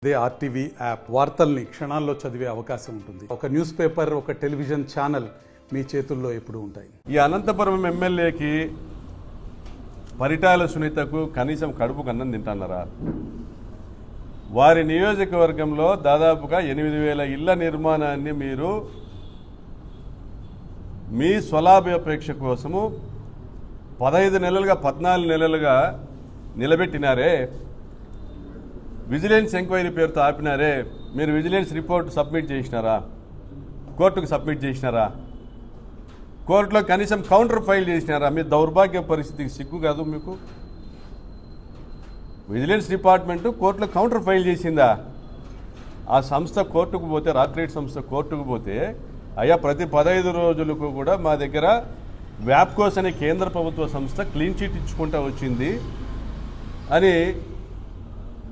They RTV app వార్తల్ని క్షణాల్లో చదివే అవకాశం ఉంటుంది. ఒక న్యూస్ పేపర్, ఒక టెలివిజన్ ఛానల్ మీ చేతుల్లో ఎప్పుడూ ఉంటాయి. ఈ అనంతపురం ఎమ్మెల్యేకి పరిటాల సునీతకు కనీసం కడుపుకు అన్నం తింటున్నారా? వారి నియోజకవర్గంలో దాదాపుగా 8,000 ఇళ్ల నిర్మాణాన్ని మీరు మీ స్వలాభాపేక్ష కోసము 15 నెలలుగా 14 నెలలుగా నిలబెట్టినారే. విజిలెన్స్ ఎంక్వైరీ పేరుతో ఆపినారే. మీరు విజిలెన్స్ రిపోర్ట్ సబ్మిట్ చేసినారా? కోర్టుకు సబ్మిట్ చేసినారా? కోర్టులో కనీసం కౌంటర్ ఫైల్ చేసినారా? మీ దౌర్భాగ్య పరిస్థితికి సిగ్గు కాదు మీకు? విజిలెన్స్ డిపార్ట్మెంటు కోర్టులో కౌంటర్ ఫైల్ చేసిందా? ఆ సంస్థ కోర్టుకు పోతే, రాత్రేట్ సంస్థ కోర్టుకు పోతే, అయ్యా ప్రతి 15 రోజులకు కూడా మా దగ్గర వ్యాప్కోస్ అనే కేంద్ర ప్రభుత్వ సంస్థ క్లీన్ చిట్ ఇచ్చుకుంటూ వచ్చింది అని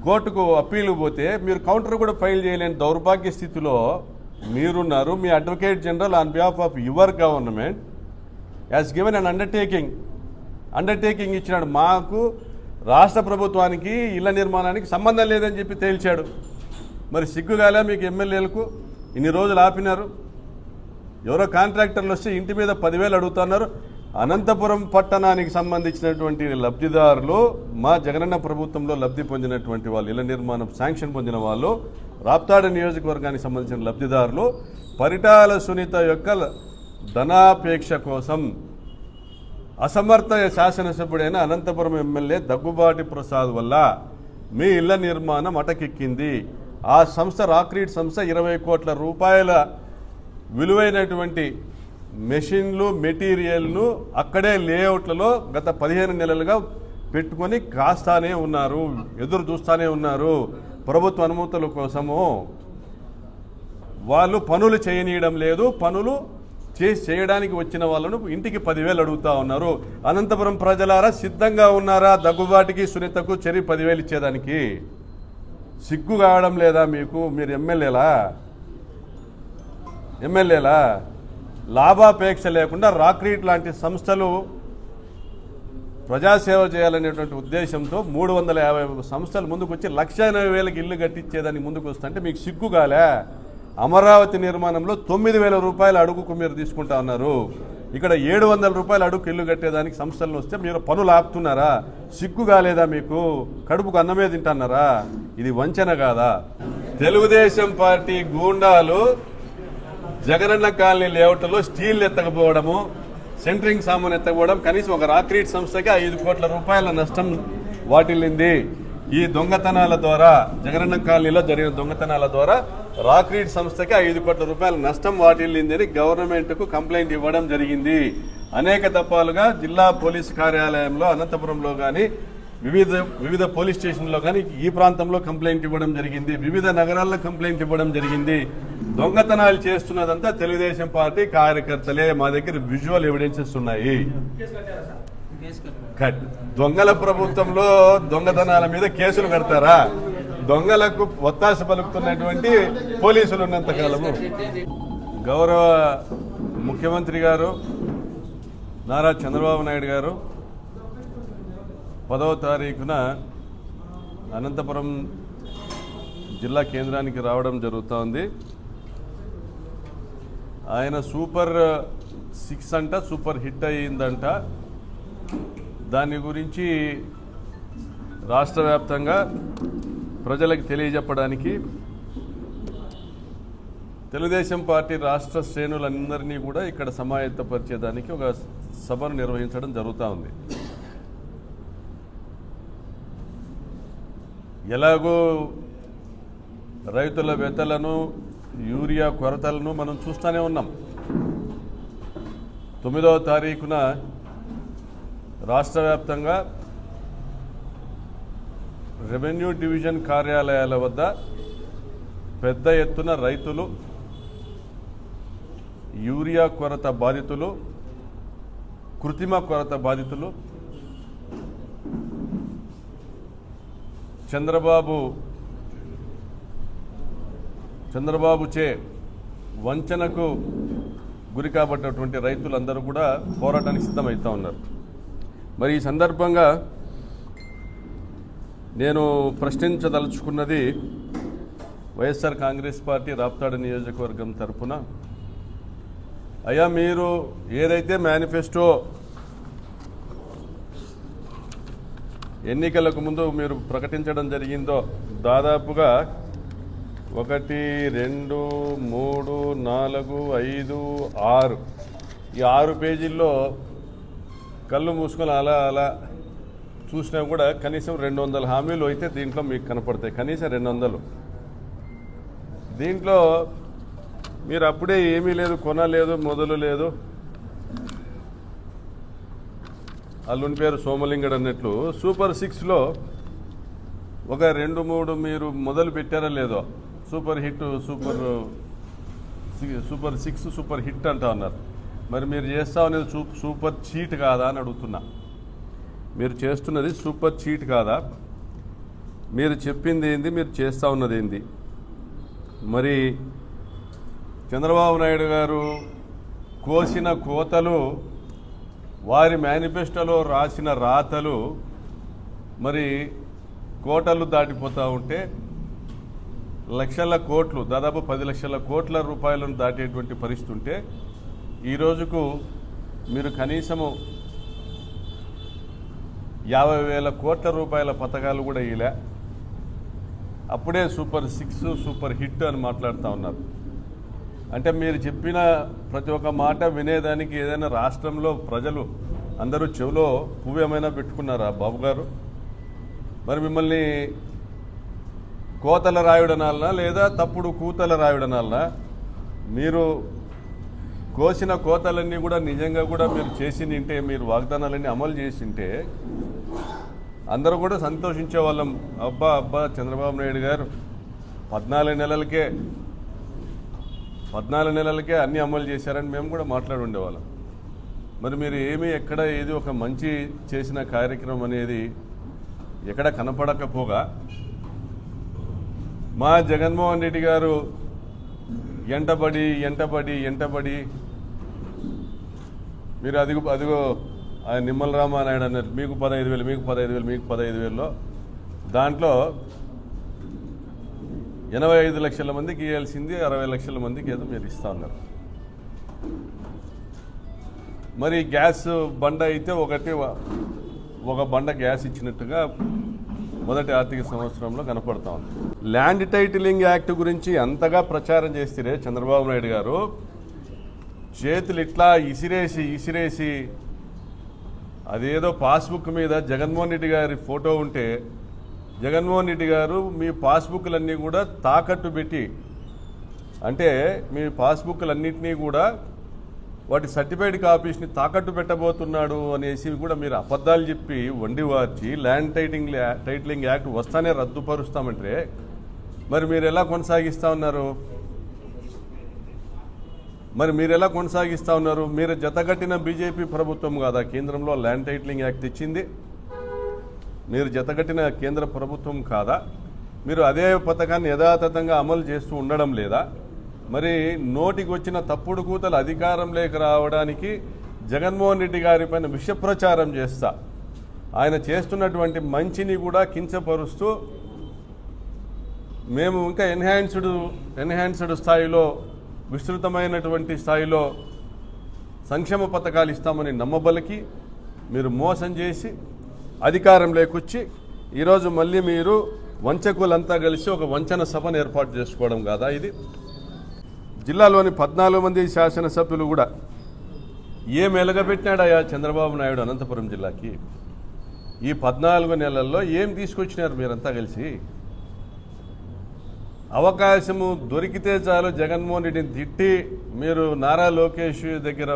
కోర్టుకు అప్పీలు పోతే మీరు కౌంటర్ కూడా ఫైల్ చేయలేని దౌర్భాగ్య స్థితిలో మీరున్నారు. మీ advocate general on behalf of your government has given an undertaking ఇచ్చినాడు. మాకు రాష్ట్ర ప్రభుత్వానికి ఇళ్ల నిర్మాణానికి సంబంధం లేదని చెప్పి తేల్చాడు. మరి సిగ్గుగాలే మీకు ఎమ్మెల్యేలకు? ఇన్ని రోజులు ఆపినారు. ఎవరో కాంట్రాక్టర్లు వస్తే ఇంటి మీద 10,000 అడుగుతున్నారు. అనంతపురం పట్టణానికి సంబంధించినటువంటి లబ్ధిదారులు, మా జగనన్న ప్రభుత్వంలో లబ్ధి పొందినటువంటి వాళ్ళు, ఇళ్ల నిర్మాణం శాంక్షన్ పొందిన వాళ్ళు, రాప్తాడు నియోజకవర్గానికి సంబంధించిన లబ్ధిదారులు పరిటాల సునీత యొక్క ధనాపేక్ష కోసం అసమర్థ శాసనసభ్యుడైన అనంతపురం ఎమ్మెల్యే దగ్గుబాటి ప్రసాద్ వల్ల మీ ఇళ్ల నిర్మాణం అటకెక్కింది. ఆ సంస్థ రాక్రీట్ సంస్థ 20 కోట్ల రూపాయల విలువైనటువంటి మెషిన్లు, మెటీరియల్ను అక్కడే లేఅవుట్లలో గత 15 నెలలుగా పెట్టుకొని కాస్తానే ఉన్నారు, ఎదురు చూస్తూనే ఉన్నారు ప్రభుత్వ అనుమతుల కోసము. వాళ్ళు పనులు చేయనీయడం లేదు. పనులు చేయడానికి వచ్చిన వాళ్ళను ఇంటికి 10,000 అడుగుతా ఉన్నారు. అనంతపురం ప్రజలారా సిద్ధంగా ఉన్నారా దగ్గుబాటికి సునీతకు చెరి 10,000 ఇచ్చేదానికి? సిగ్గు కావడం లేదా మీకు? మీరు ఎమ్మెల్యేలా లాభాపేక్ష లేకుండా రాక్రీట్ లాంటి సంస్థలు ప్రజాసేవ చేయాలనేటువంటి ఉద్దేశంతో 350 సంస్థలు ముందుకు వచ్చి 1,80,000కి ఇల్లు కట్టించేదానికి ముందుకు వస్తుంటే మీకు సిగ్గుగాలే? అమరావతి నిర్మాణంలో 9,000 రూపాయల అడుగుకు మీరు తీసుకుంటా ఉన్నారు. ఇక్కడ 700 రూపాయల అడుగు ఇల్లు కట్టేదానికి సంస్థలను వస్తే మీరు పనులు ఆపుతున్నారా? సిగ్గు కాలేదా మీకు? కడుపుకు అన్నమే తింటున్నారా? ఇది వంచన కాదా? తెలుగుదేశం పార్టీ గూండాలు జగనన్న కాలనీ లేఅవుట్లో స్టీల్ ఎత్తకపోవడము, సెంటరింగ్ సామాన్ ఎత్తకపోవడం, కనీసం ఒక రాక్రీట్ సంస్థకి 5 కోట్ల రూపాయల నష్టం వాటిల్లింది. ఈ దొంగతనాల ద్వారా, జగనన్న కాలనీలో జరిగిన దొంగతనాల ద్వారా రాక్రీట్ సంస్థకి 5 కోట్ల రూపాయల నష్టం వాటిల్లింది అని గవర్నమెంట్కు కంప్లైంట్ ఇవ్వడం జరిగింది. అనేక దఫాలుగా జిల్లా పోలీస్ కార్యాలయంలో అనంతపురంలో కానీ, వివిధ పోలీస్ స్టేషన్లో కానీ ఈ ప్రాంతంలో కంప్లైంట్ ఇవ్వడం జరిగింది. వివిధ నగరాల్లో కంప్లైంట్ ఇవ్వడం జరిగింది. దొంగతనాలు చేస్తున్నదంతా తెలుగుదేశం పార్టీ కార్యకర్తలే. మా దగ్గర విజువల్ ఎవిడెన్సెస్ ఉన్నాయి. దొంగల ప్రభుత్వంలో దొంగతనాల మీద కేసులు కడతారా? దొంగలకు ఒత్తాస పలుకుతున్నటువంటి పోలీసులు ఉన్నంతకాలము. గౌరవ ముఖ్యమంత్రి గారు నారా చంద్రబాబు నాయుడు గారు 10వ తారీఖున అనంతపురం జిల్లా కేంద్రానికి రావడం జరుగుతోంది. ఆయన సూపర్ 6 అంట, సూపర్ హిట్ అయ్యిందంట. దాని గురించి రాష్ట్ర వ్యాప్తంగా ప్రజలకు తెలియజెప్పడానికి తెలుగుదేశం పార్టీ రాష్ట్ర శ్రేణులందరినీ కూడా ఇక్కడ సమాయత్తపరిచేదానికి ఒక సభను నిర్వహించడం జరుగుతూ ఉంది. ఎలాగో రైతుల వెతలను, యూరియా కొరతలను మనం చూస్తూనే ఉన్నాం. 9వ తారీఖున రాష్ట్ర వ్యాప్తంగా రెవెన్యూ డివిజన్ కార్యాలయాల వద్ద పెద్ద ఎత్తున రైతులు, యూరియా కొరత బాధితులు, కృత్రిమ కొరత బాధితులు చంద్రబాబు చే వంచనకు గురి కాబట్టినటువంటి రైతులందరూ కూడా పోరాటానికి సిద్ధమవుతా ఉన్నారు. మరి ఈ సందర్భంగా నేను ప్రశ్నించదలుచుకున్నది వైఎస్ఆర్ కాంగ్రెస్ పార్టీ రాప్తాడు నియోజకవర్గం తరఫున అయ్యా మీరు ఏదైతే మేనిఫెస్టో ఎన్నికలకు ముందు మీరు ప్రకటించడం జరిగిందో దాదాపుగా 1, 2, 3, 4, 5, 6 ఈ 6 పేజీల్లో కళ్ళు మూసుకొని అలా అలా చూసినా కూడా కనీసం 200 హామీలు అయితే దీంట్లో మీకు కనపడతాయి. కనీసం 200. దీంట్లో మీరు అప్పుడే ఏమీ లేదు, కొనలేదు, మొదలు లేదు, అల్లుని పేరు సోమలింగడు అన్నట్లు సూపర్ 6లో ఒక 2, 3 మీరు మొదలు పెట్టారా లేదో, super hit, super 6 super hit అంటా ఉన్నారు. మరి మీరు చేస్తా అనేది సూపర్ చీట్ కాదా అని అడుగుతున్నా. మీరు చేస్తున్నది సూపర్ చీట్ కాదా? మీరు చెప్పింది ఏంది, మీరు చేస్తూ ఉన్నది ఏంది? మరి చంద్రబాబు నాయుడు గారు కోసిన కోతలు, వారి మేనిఫెస్టోలో రాసిన రాతలు మరి కోటలు దాటిపోతూ ఉంటే లక్షల కోట్లు, దాదాపు 10 లక్షల కోట్ల రూపాయలను దాటేటువంటి పరిస్థితి ఉంటే ఈ రోజుకు మీరు కనీసము 50,000 కోట్ల రూపాయల పథకాలు కూడా ఇలా అప్పుడే సూపర్ 6 సూపర్ హిట్ అని మాట్లాడుతూ ఉన్నారు. అంటే మీరు చెప్పిన ప్రతి ఒక్క మాట వినేదానికి ఏదైనా రాష్ట్రంలో ప్రజలు అందరూ చెవిలో పువ్వు ఏమైనా పెట్టుకున్నారా బాబు గారు? మరి మిమ్మల్ని కోతల రాయుడనాలనా లేదా తప్పుడు కూతల రాయుడనాలనా? మీరు కోసిన కోతలన్నీ కూడా నిజంగా కూడా మీరు చేసింటే, మీరు వాగ్దానాలన్నీ అమలు చేసింటే అందరూ కూడా సంతోషించే వాళ్ళం. అబ్బా చంద్రబాబు నాయుడు గారు 14 నెలలకే అన్నీ అమలు చేశారని మేము కూడా మాట్లాడి ఉండేవాళ్ళం. మరి మీరు ఎక్కడ ఏది ఒక మంచి చేసిన కార్యక్రమం అనేది ఎక్కడ కనపడకపోగా మా జగన్మోహన్ రెడ్డి గారు ఎంటబడి మీరు అదిగో ఆయన నిమ్మల రామానాయుడు అన్నారు, మీకు 15,000 దాంట్లో 85 లక్షల మందికి ఇవ్వాల్సింది 60 లక్షల మందికి ఏదో మీరు ఇస్తా ఉన్నారు. మరి గ్యాస్ బండ అయితే ఒక బండ గ్యాస్ ఇచ్చినట్టుగా మొదటి ఆర్థిక సంవత్సరంలో కనపడతా ఉంది. ల్యాండ్ టైటిలింగ్ యాక్ట్ గురించి అంతగా ప్రచారం చేస్తే చంద్రబాబు నాయుడు గారు చేతులు ఇట్లా ఇసిరేసి అదేదో పాస్బుక్ మీద జగన్మోహన్ రెడ్డి గారి ఫోటో ఉంటే జగన్మోహన్ రెడ్డి గారు మీ పాస్బుక్లన్నీ కూడా తాకట్టు పెట్టి, అంటే మీ పాస్బుక్లన్నింటినీ కూడా వాటి సర్టిఫైడ్ కాపీస్ని తాకట్టు పెట్టబోతున్నాడు అనేసి కూడా మీరు అబద్ధాలు చెప్పి వండివార్చి ల్యాండ్ టైటిలింగ్ యాక్ట్ వస్తానే రద్దుపరుస్తామంటే మరి మీరు ఎలా కొనసాగిస్తూ ఉన్నారు? మీరు జతగట్టిన బీజేపీ ప్రభుత్వం కాదా కేంద్రంలో ల్యాండ్ టైటిలింగ్ యాక్ట్ ఇచ్చింది? మీరు జతగట్టిన కేంద్ర ప్రభుత్వం కాదా? మీరు అదే పథకాన్ని యథాతథంగా అమలు చేస్తూ ఉండడం లేదా? మరి నోటికి వచ్చిన తప్పుడు కూతలు అధికారంలోకి రావడానికి జగన్మోహన్ రెడ్డి గారి పైన విషప్రచారం చేస్తా, ఆయన చేస్తున్నటువంటి మంచిని కూడా కించపరుస్తూ మేము ఇంకా ఎన్హాన్స్డ్ స్థాయిలో, విస్తృతమైనటువంటి స్థాయిలో సంక్షేమ పథకాలు ఇస్తామని నమ్మబలికి మీరు మోసం చేసి అధికారంలోకి వచ్చి ఈరోజు మళ్ళీ మీరు వంచకులంతా కలిసి ఒక వంచన సభను ఏర్పాటు చేసుకోవడం కాదా ఇది? జిల్లాలోని 14 మంది శాసనసభ్యులు కూడా ఏం ఎలగబెట్టినాడయా చంద్రబాబు నాయుడు అనంతపురం జిల్లాకి? ఈ 14 నెలల్లో ఏం తీసుకొచ్చినారు మీరంతా కలిసి? అవకాశము దొరికితే చాలు జగన్మోహన్ రెడ్డిని తిట్టి మీరు నారా లోకేష్ దగ్గర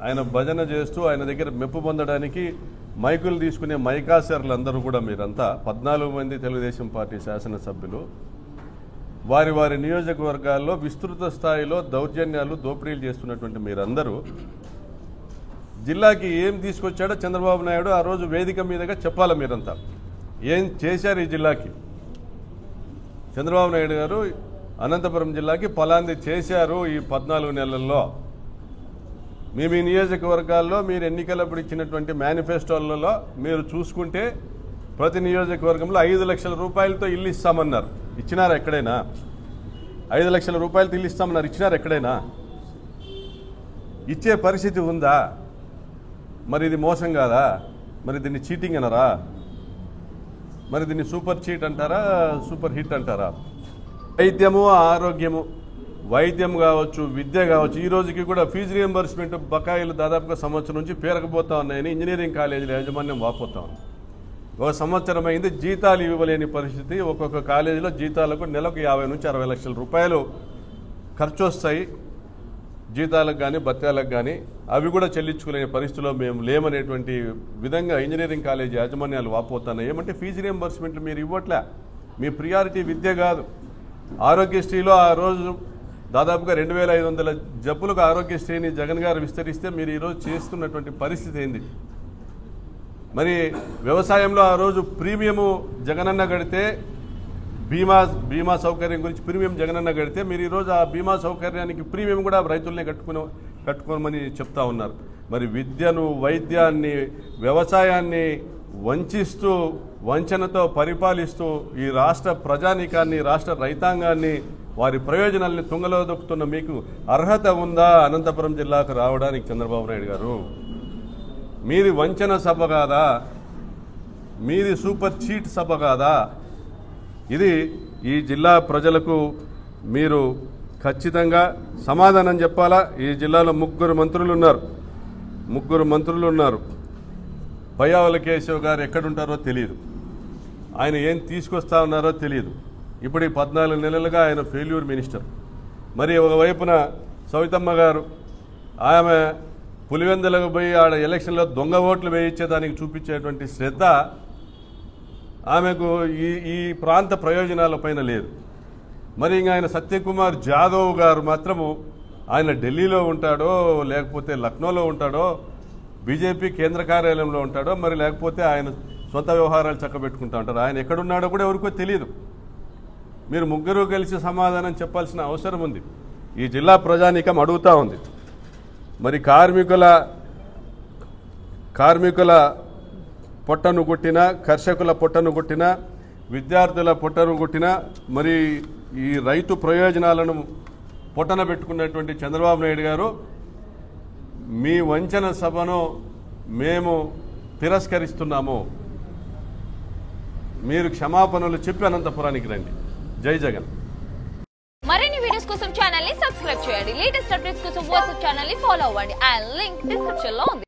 ఆయన భజన చేస్తూ ఆయన దగ్గర మెప్పు పొందడానికి మైకులు తీసుకునే మైకాసర్లు అందరూ కూడా మీరంతా 14 మంది తెలుగుదేశం పార్టీ శాసనసభ్యులు వారి నియోజకవర్గాల్లో విస్తృత స్థాయిలో దౌర్జన్యాలు, దోపిడీలు చేస్తున్నటువంటి మీరందరూ జిల్లాకి ఏం తీసుకొచ్చాడో చంద్రబాబు నాయుడు ఆ రోజు వేదిక మీదుగా చెప్పాలి. మీరంతా ఏం చేశారు ఈ జిల్లాకి? చంద్రబాబు నాయుడు గారు అనంతపురం జిల్లాకి ఫలాంది చేశారు ఈ 14 నెలల్లో. మీ నియోజకవర్గాల్లో మీరు ఎన్నికలప్పుడు ఇచ్చినటువంటి మేనిఫెస్టోలలో మీరు చూసుకుంటే ప్రతి నియోజకవర్గంలో 5 లక్షల రూపాయలతో ఇల్లు ఇస్తామన్నారు. ఇచ్చినారా ఎక్కడైనా? 5 లక్షల రూపాయలు తీలిస్తామన్నారు. ఇచ్చినారు ఎక్కడైనా? ఇచ్చే పరిస్థితి ఉందా? మరి ఇది మోసం కాదా? మరి దీన్ని చీటింగ్ అనరా? మరి దీన్ని సూపర్ చీట్ అంటారా, సూపర్ హిట్ అంటారా? వైద్యము, ఆరోగ్యము, వైద్యం కావచ్చు, విద్య కావచ్చు, ఈ రోజుకి కూడా ఫీజు రియంబర్స్మెంట్ బకాయిలు దాదాపుగా సంవత్సరం నుంచి పేరకపోతా ఉన్నాయని ఇంజనీరింగ్ కాలేజీల యాజమాన్యం వాపోతా ఉంది. ఒక సంవత్సరం అయింది, జీతాలు ఇవ్వలేని పరిస్థితి. ఒక్కొక్క కాలేజీలో జీతాలకు నెలకు 50 నుంచి 60 లక్షల రూపాయలు ఖర్చు వస్తాయి, జీతాలకు కానీ భత్యాలకు కానీ. అవి కూడా చెల్లించుకునే పరిస్థితిలో మేము లేమనేటువంటి విధంగా ఇంజనీరింగ్ కాలేజీ యాజమాన్యాలు వాపోతున్నాయి. ఏమంటే ఫీజు రియంబర్స్మెంట్లు మీరు ఇవ్వట్లే. మీ ప్రియారిటీ విద్య కాదు. ఆరోగ్యశ్రీలో ఆ రోజు దాదాపుగా 2500 జబ్బులకు ఆరోగ్యశ్రీని జగన్ గారు విస్తరిస్తే మీరు ఈరోజు చేస్తున్నటువంటి పరిస్థితి ఏంది? మరి వ్యవసాయంలో ఆ రోజు ప్రీమియము జగనన్న గడితే, బీమా సౌకర్యం గురించి ప్రీమియం జగనన్న గడితే, మీరు ఈరోజు ఆ బీమా సౌకర్యానికి ప్రీమియం కూడా రైతులనే కట్టుకోమని చెప్తా ఉన్నారు. మరి విద్యను, వైద్యాన్ని, వ్యవసాయాన్ని వంచిస్తూ, వంచనతో పరిపాలిస్తూ ఈ రాష్ట్ర ప్రజానీకాన్ని, రాష్ట్ర రైతాంగాన్ని, వారి ప్రయోజనాల్ని తుంగలో దొక్కుతున్న మీకు అర్హత ఉందా అనంతపురం జిల్లాకు రావడానికి? చంద్రబాబు నాయుడు గారు, మీది వంచన సభ కాదా? మీది సూపర్ చీట్ సభ కాదా? ఇది ఈ జిల్లా ప్రజలకు మీరు ఖచ్చితంగా సమాధానం చెప్పాలా. ఈ జిల్లాలో ముగ్గురు మంత్రులు ఉన్నారు. పయ్యావుల కేశవ్ గారు ఎక్కడుంటారో తెలియదు, ఆయన ఏం తీసుకొస్తా ఉన్నారో తెలియదు. ఇప్పుడు ఈ 14 నెలలుగా ఆయన ఫెయిల్యూర్ మినిస్టర్. మరి ఒకవైపున సవితమ్మ గారు, ఆమె పులివెందులకు పోయి ఆడ ఎలక్షన్లో దొంగ ఓట్లు వేయించేదానికి చూపించేటువంటి శ్రద్ధ ఆమెకు ఈ ప్రాంత ప్రయోజనాల పైన లేదు. మరి ఇంకా ఆయన సత్యకుమార్ జాదవ్ గారు మాత్రము ఆయన ఢిల్లీలో ఉంటాడో, లేకపోతే లక్నోలో ఉంటాడో, బీజేపీ కేంద్ర కార్యాలయంలో ఉంటాడో, మరి లేకపోతే ఆయన సొంత వ్యవహారాలు చక్కబెట్టుకుంటా ఉంటారు. ఆయన ఎక్కడున్నాడో కూడా ఎవరికో తెలియదు. మీరు ముగ్గురు కలిసి సమాధానం చెప్పాల్సిన అవసరం ఉంది. ఈ జిల్లా ప్రజానీకం అడుగుతూ ఉంది. మరి కార్మికుల పొట్టను కొట్టిన, కర్షకుల పొట్టను కొట్టిన, విద్యార్థుల పొట్టను కొట్టిన, మరి ఈ రైతు ప్రయోజనాలను పొట్టన పెట్టుకున్నటువంటి చంద్రబాబు నాయుడు గారు, మీ వంచన సభను మేము తిరస్కరిస్తున్నాము. మీరు క్షమాపణలు చెప్పి అనంతపురానికి రండి. జై జగన్. మరిన్ని వీడియోస్ కోసం ఛానల్ ని సబ్స్క్రైబ్ చేయండి. లేటెస్ట్ అప్డేట్స్ కోసం వాట్సాప్ ఛానల్ ని ఫాలో అవ్వండి. ఆ లింక్ డిస్క్రిప్షన్ లో ఉంది.